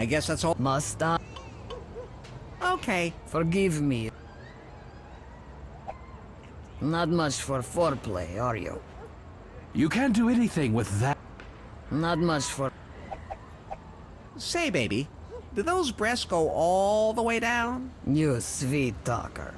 I guess that's all. Must I? Okay. Forgive me. Not much for foreplay, are you? You can't do anything with that. Not much for... Say, baby, do those breasts go all the way down? You sweet talker.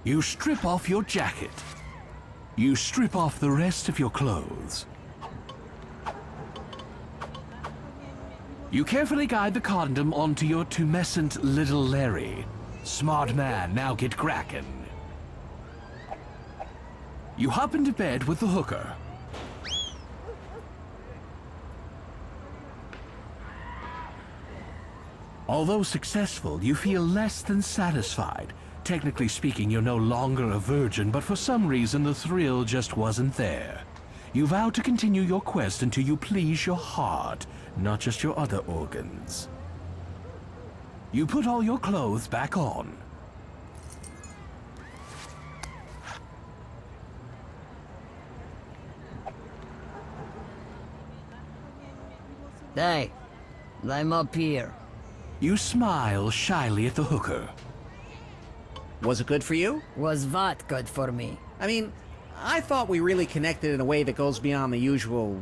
You strip off your jacket. You strip off the rest of your clothes. You carefully guide the condom onto your tumescent little Larry. Smart man, now get crackin'. You hop into bed with the hooker. Although successful, you feel less than satisfied. Technically speaking, you're no longer a virgin, but for some reason the thrill just wasn't there. You vow to continue your quest until you please your heart, not just your other organs. You put all your clothes back on. Hey, I'm up here. You smile shyly at the hooker. Was it good for you? Was what good for me? I mean, I thought we really connected in a way that goes beyond the usual,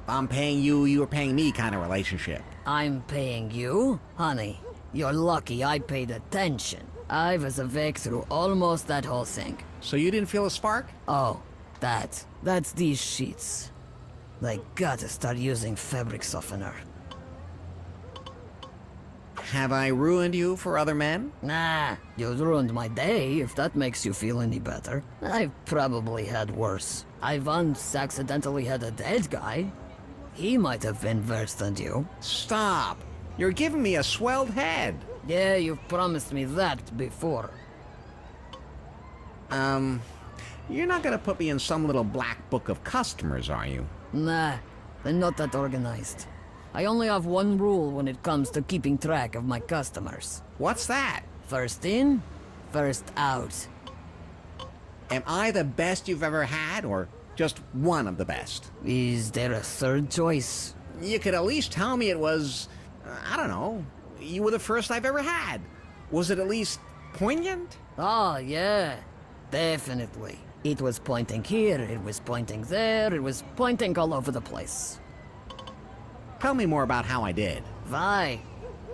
I'm paying you, you're paying me kind of relationship. I'm paying you? Honey, you're lucky I paid attention. I was awake through almost that whole thing. So you didn't feel a spark? Oh, that's these sheets. They gotta start using fabric softener. Have I ruined you for other men? Nah, you ruined my day, if that makes you feel any better. I've probably had worse. I once accidentally had a dead guy. He might have been worse than you. Stop! You're giving me a swelled head. Yeah, you've promised me that before. You're not gonna put me in some little black book of customers, are you? Nah, I'm not that organized. I only have one rule when it comes to keeping track of my customers. What's that? First in, first out. Am I the best you've ever had, or just one of the best? Is there a third choice? You could at least tell me it was, I don't know, you were the first I've ever had. Was it at least poignant? Oh, yeah, definitely. It was pointing here, it was pointing there, it was pointing all over the place. Tell me more about how I did. Why?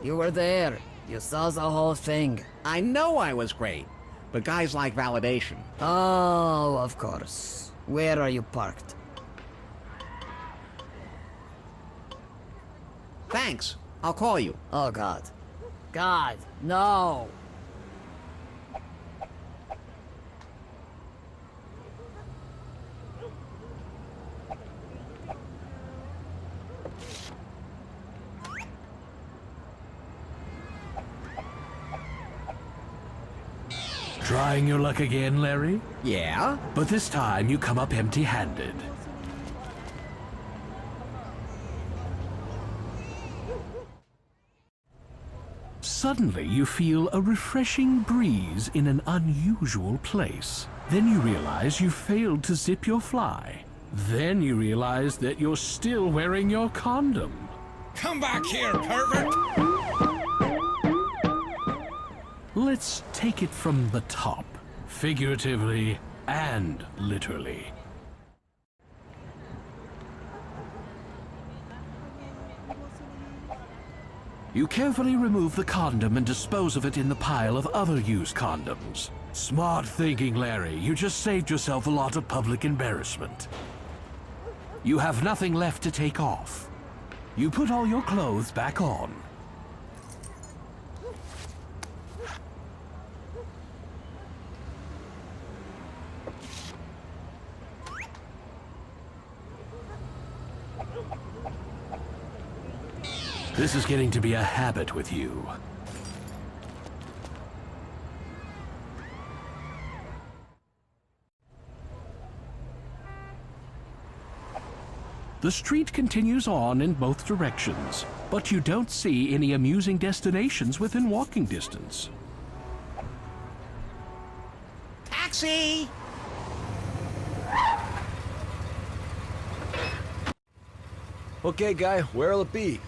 You were there. You saw the whole thing. I know I was great, but guys like validation. Oh, of course. Where are you parked? Thanks. I'll call you. Oh, God. God, no! Trying your luck again, Larry? Yeah? But this time you come up empty-handed. Suddenly you feel a refreshing breeze in an unusual place. Then you realize you failed to zip your fly. Then you realize that you're still wearing your condom. Come back here, pervert! Let's take it from the top, figuratively and literally. You carefully remove the condom and dispose of it in the pile of other used condoms. Smart thinking, Larry. You just saved yourself a lot of public embarrassment. You have nothing left to take off. You put all your clothes back on. This is getting to be a habit with you. The street continues on in both directions, but you don't see any amusing destinations within walking distance. Taxi! Okay, guy, where'll it be?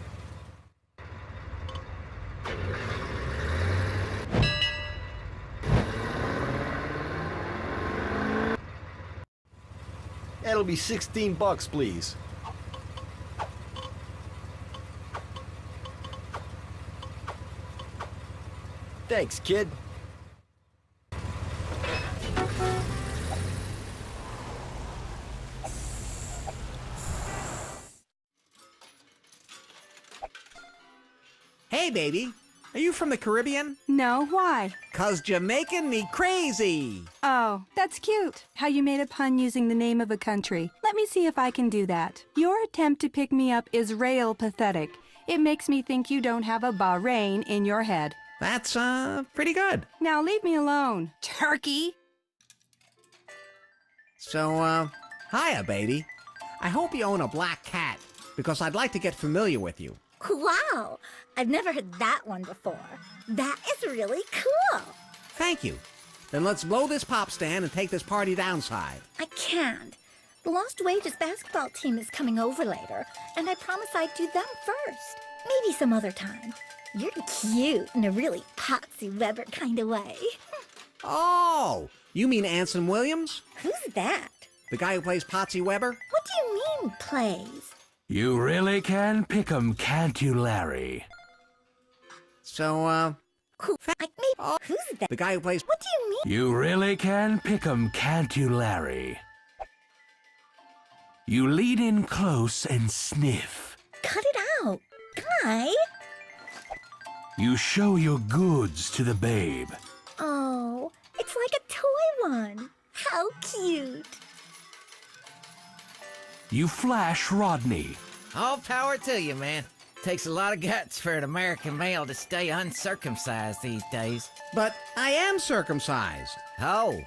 That'll be $16, please. Thanks, kid. Hey, baby. Are you from the Caribbean? No, why? 'Cause Jamaican me crazy. Oh, that's cute. How you made a pun using the name of a country. Let me see if I can do that. Your attempt to pick me up is rail pathetic. It makes me think you don't have a Bahrain in your head. That's, pretty good. Now leave me alone, turkey. So, hiya, baby. I hope you own a black cat, because I'd like to get familiar with you. Wow, I've never heard that one before. That is really cool. Thank you. Then let's blow this pop stand and take this party downside. I can't. The Lost Wages basketball team is coming over later, and I promised I'd do them first. Maybe some other time. You're cute in a really Patsy Weber kind of way. Oh, you mean Anson Williams? Who's that? The guy who plays Patsy Weber? What do you mean, plays? You really can pick 'em, can't you, Larry? So, Who's that? the guy who plays... What do you mean? You really can pick 'em, can't you, Larry? You lean in close and sniff. Cut it out. Guy? You show your goods to the babe. Oh, it's like a toy one. How cute. You flash Rodney. All power to you, man. Takes a lot of guts for an American male to stay uncircumcised these days. But I am circumcised. Oh,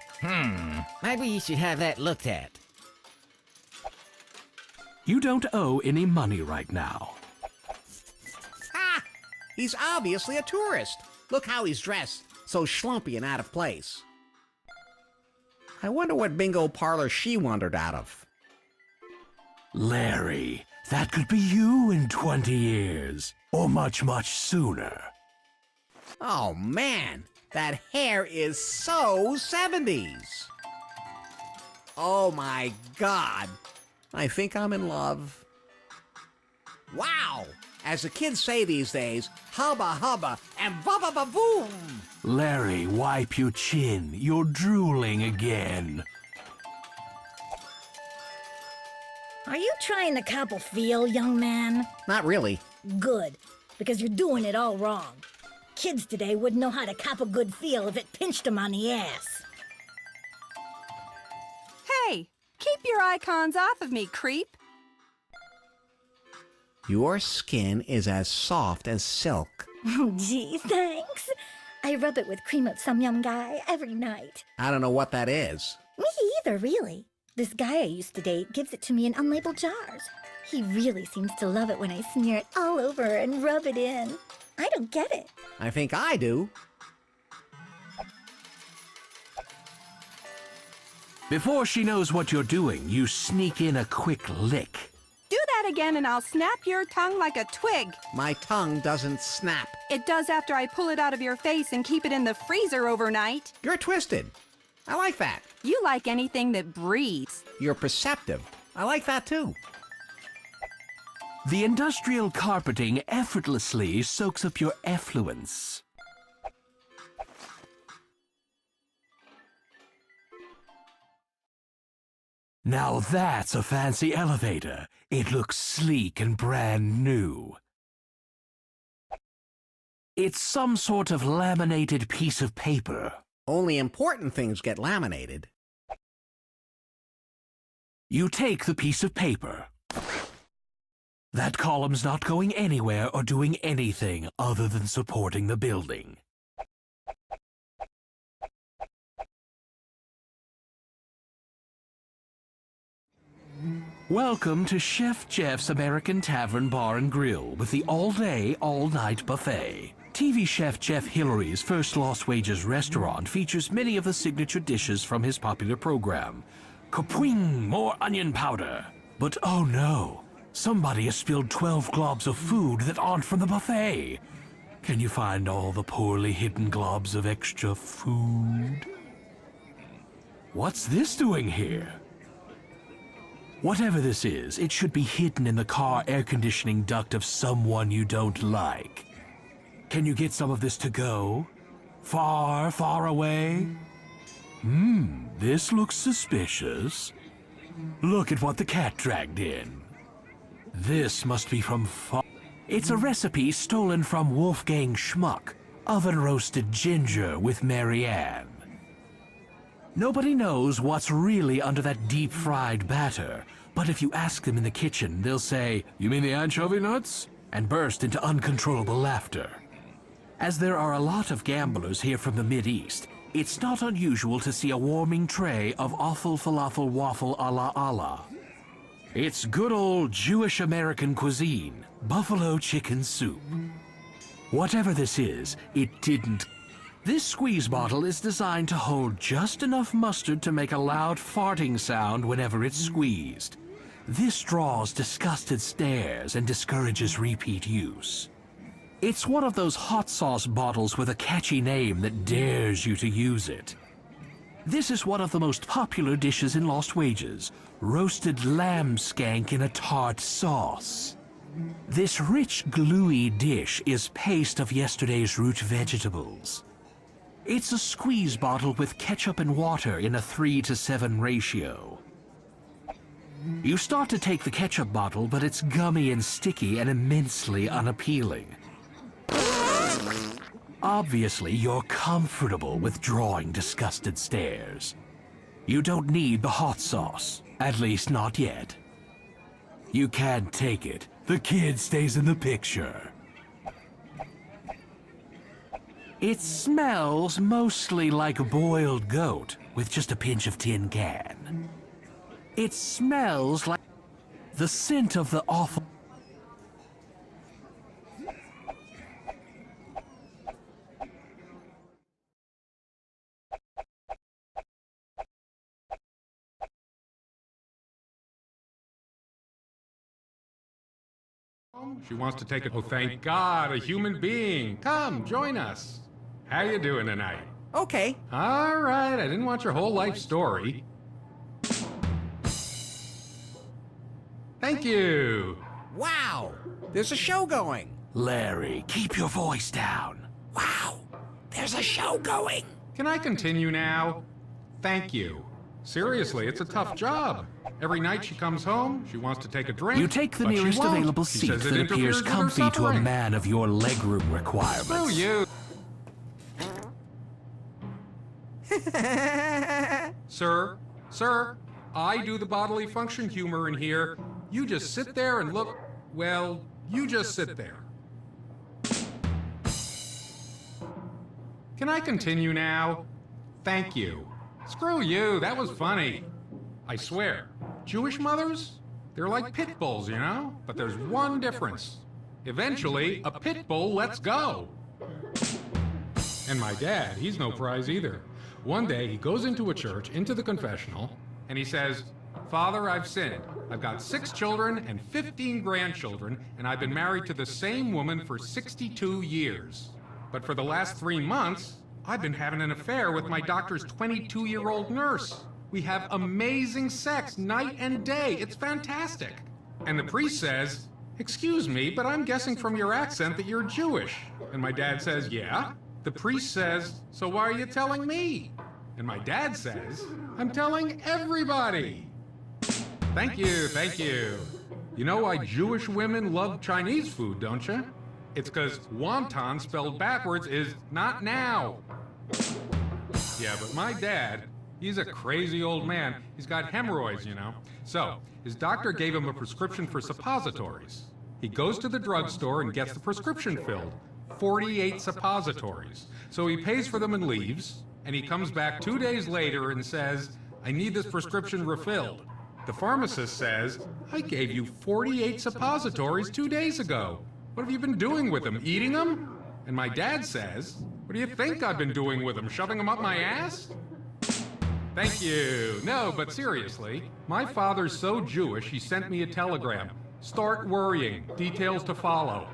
maybe you should have that looked at. You don't owe any money right now. Ah! He's obviously a tourist. Look how he's dressed. So schlumpy and out of place. I wonder what bingo parlor she wandered out of. Larry, that could be you in 20 years. Or much, much sooner. Oh, man. That hair is so 70s. Oh, my God. I think I'm in love. Wow. As the kids say these days, hubba hubba and bubba ba boom. Larry, wipe your chin. You're drooling again. Are you trying to cop a feel, young man? Not really. Good, because you're doing it all wrong. Kids today wouldn't know how to cop a good feel if it pinched them on the ass. Hey, keep your icons off of me, creep. Your skin is as soft as silk. Oh, gee, thanks. I rub it with cream of some young guy every night. I don't know what that is. Me either, really. This guy I used to date gives it to me in unlabeled jars. He really seems to love it when I smear it all over and rub it in. I don't get it. I think I do. Before she knows what you're doing, you sneak in a quick lick. Do that again and I'll snap your tongue like a twig. My tongue doesn't snap. It does after I pull it out of your face and keep it in the freezer overnight. You're twisted. I like that. You like anything that breathes. You're perceptive. I like that too. The industrial carpeting effortlessly soaks up your effluence. Now that's a fancy elevator. It looks sleek and brand new. It's some sort of laminated piece of paper. Only important things get laminated. You take the piece of paper. That column's not going anywhere or doing anything other than supporting the building. Welcome to Chef Jeff's American Tavern Bar and Grill with the all-day, all-night buffet. TV chef Jeff Hillary's first Lost Wages restaurant features many of the signature dishes from his popular program. Kapwing, more onion powder. But oh no, Somebody has spilled 12 globs of food that aren't from the buffet. Can you find all the poorly hidden globs of extra food? What's this doing here? Whatever this is, it should be hidden in the car air conditioning duct of someone you don't like. Can you get some of this to go? Far, far away? This looks suspicious. Look at what the cat dragged in. This must be from far... It's a recipe stolen from Wolfgang Schmuck, oven-roasted ginger with Mary Ann. Nobody knows what's really under that deep-fried batter, but if you ask them in the kitchen, they'll say, "You mean the anchovy nuts?" and burst into uncontrollable laughter. As there are a lot of gamblers here from the Mideast, it's not unusual to see a warming tray of awful falafel waffle a la Allah. It's good old Jewish-American cuisine, buffalo chicken soup. Whatever this is, it didn't. This squeeze bottle is designed to hold just enough mustard to make a loud farting sound whenever it's squeezed. This draws disgusted stares and discourages repeat use. It's one of those hot sauce bottles with a catchy name that dares you to use it. This is one of the most popular dishes in Lost Wages, roasted lamb skank in a tart sauce. This rich, gluey dish is paste of yesterday's root vegetables. It's a squeeze bottle with ketchup and water in a 3:7 ratio. You start to take the ketchup bottle, but it's gummy and sticky and immensely unappealing. Obviously, you're comfortable with drawing disgusted stares. You don't need the hot sauce, at least not yet. You can't take it. The kid stays in the picture. It smells mostly like a boiled goat, with just a pinch of tin can. It smells like the scent of the awful... She wants to take it. Oh, thank God, a human being. Come, join us. How you doing tonight? Okay. All right, I didn't want your whole life story. Thank you. Wow, there's a show going. Larry, keep your voice down. Wow, there's a show going. Can I continue now? Thank you. Seriously, it's a tough job. Every night she comes home, she wants to take a drink. You take the but she nearest won't. available She seat says it that interferes appears with her comfy to a suffering. man of your legroom requirements. Screw you. Sir, I do the bodily function humor in here. You just sit there and look, well, you just sit there. Can I continue now? Thank you. Screw you, that was funny. I swear, Jewish mothers, they're like pit bulls, you know? But there's one difference. Eventually, a pit bull lets go. And my dad, he's no prize either. One day, he goes into a church, into the confessional, and he says, "Father, I've sinned. I've got 6 children and 15 grandchildren, and I've been married to the same woman for 62 years. But for the last 3 months, I've been having an affair with my doctor's 22-year-old nurse. We have amazing sex night and day. It's fantastic." And the priest says, "Excuse me, but I'm guessing from your accent that you're Jewish." And my dad says, "Yeah." The priest says, "So why are you telling me?" And my dad says, "I'm telling everybody." Thank you, thank you. You know why Jewish women love Chinese food, don't you? It's because wonton spelled backwards is not now. Yeah, but my dad, he's a crazy old man. He's got hemorrhoids, you know. So, his doctor gave him a prescription for suppositories. He goes to the drugstore and gets the prescription filled. 48 suppositories. So he pays for them and leaves, and he comes back 2 days later and says, "I need this prescription refilled." The pharmacist says, "I gave you 48 suppositories 2 days ago. What have you been doing with them? Eating them?" And my dad says, "What do you think I've been doing with them? Shoving them up my ass?" Thank you. No, but seriously, my father's so Jewish, he sent me a telegram. Start worrying. Details to follow.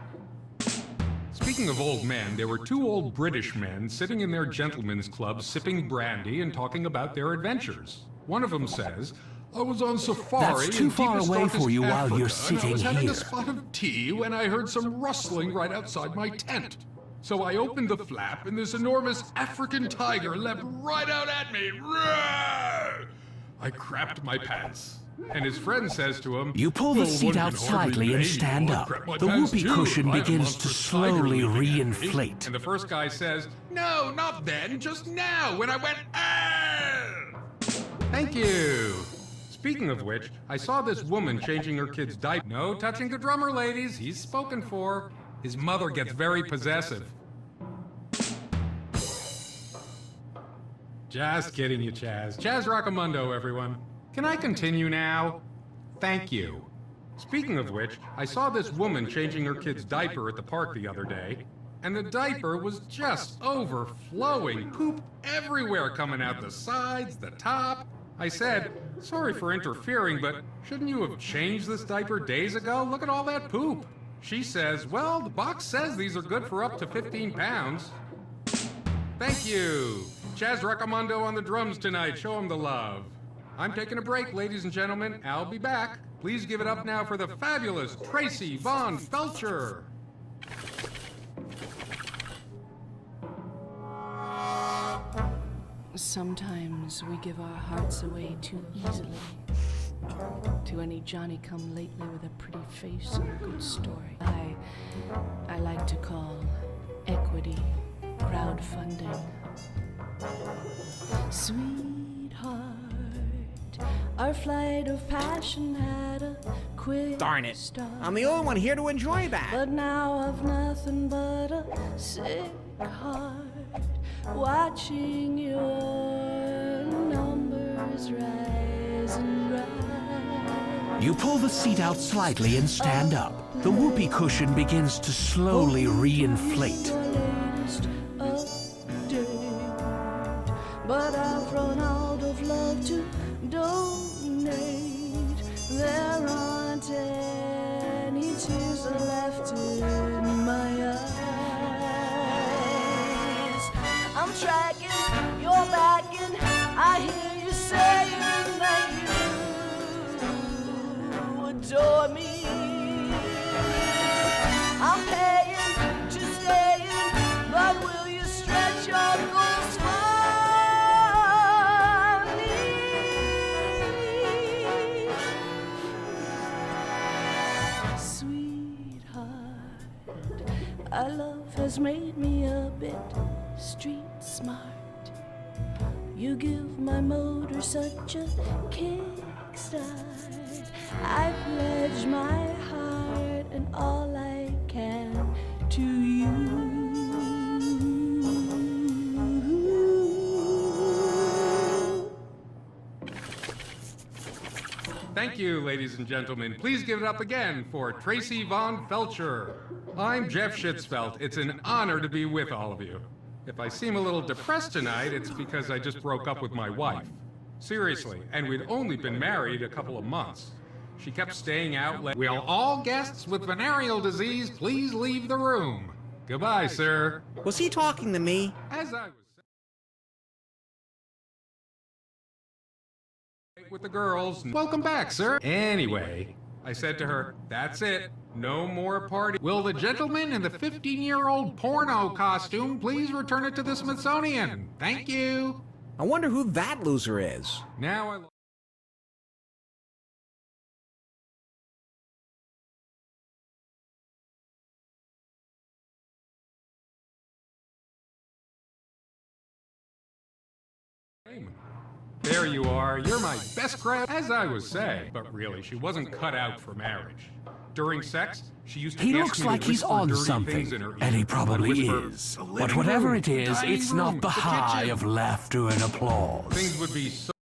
Speaking of old men, there were two old British men sitting in their gentlemen's club sipping brandy and talking about their adventures. One of them says, I was on safari That's too in far deepest, away darkest for you while Africa, you're and sitting I was having here. a spot of tea when I heard some rustling right outside my tent. So I opened the flap, and this enormous African tiger leapt right out at me. Roar! I crapped my pants. And his friend says to him, You pull the "Well, seat one out can hardly slightly and blame stand you. I up. crapped my The pants whoopee too. cushion I have a begins to monstrous tiger slowly leaping at me." reinflate. And the first guy says, No, not then, just now, when I went, ah! Thank you. Speaking of which, I saw this woman changing her kid's diaper. No touching the drummer, ladies. He's spoken for. His mother gets very possessive. Just kidding you, Chaz. Chaz Rockamundo, everyone. Can I continue now? Thank you. Speaking of which, I saw this woman changing her kid's diaper at the park the other day, and the diaper was just overflowing. Poop everywhere coming out the sides, the top. I said, sorry for interfering, but shouldn't you have changed this diaper days ago? Look at all that poop. She says, well, the box says these are good for up to 15 pounds. Thank you. Chaz Rockamundo on the drums tonight. Show him the love. I'm taking a break, ladies and gentlemen. I'll be back. Please give it up now for the fabulous Tracy Von Felcher. Sometimes we give our hearts away too easily to any Johnny-come-lately with a pretty face and a good story. I like to call equity crowdfunding. Sweetheart, our flight of passion had a quick Darn it. start. I'm the only one here to enjoy that. But now I've nothing but a sick heart, watching your numbers rise and rise. You pull the seat out slightly and stand up. The whoopee cushion begins to slowly reinflate. Your latest update. But I've run out of love to donate. There aren't any tears left in my eyes. I'm tracking, you're backing. I hear you saying that you adore me. I'm paying to stay in, but will you stretch your goals for me? Sweetheart, our love has made me a bit street smart. You give my motor such a kickstart. I pledge my heart and all I can to you. Thank you, ladies and gentlemen. Please give it up again for Tracy Von Felcher. I'm Jeff Schitzfeld. It's an honor to be with all of you. If I seem a little depressed tonight, it's because I just broke up with my wife. Seriously, and we'd only been married a couple of months. She kept staying out late. Will all guests with venereal disease please leave the room? Goodbye, sir. Was he talking to me? As I was saying with the girls, welcome back, sir. Anyway, I said to her, that's it. No more party. Will the gentleman in the 15-year-old porno costume please return it to the Smithsonian? Thank you. I wonder who that loser is. Now I... There you are. You're my best crab, as I was saying. But really, she wasn't cut out for marriage. During sex, she used to He ask looks me to like he's whisper on dirty something, things in her and ear. he probably I'd whisper, is. "The But living whatever room, it is, dining it's not room, the high kitchen." of laughter and applause. Things would be so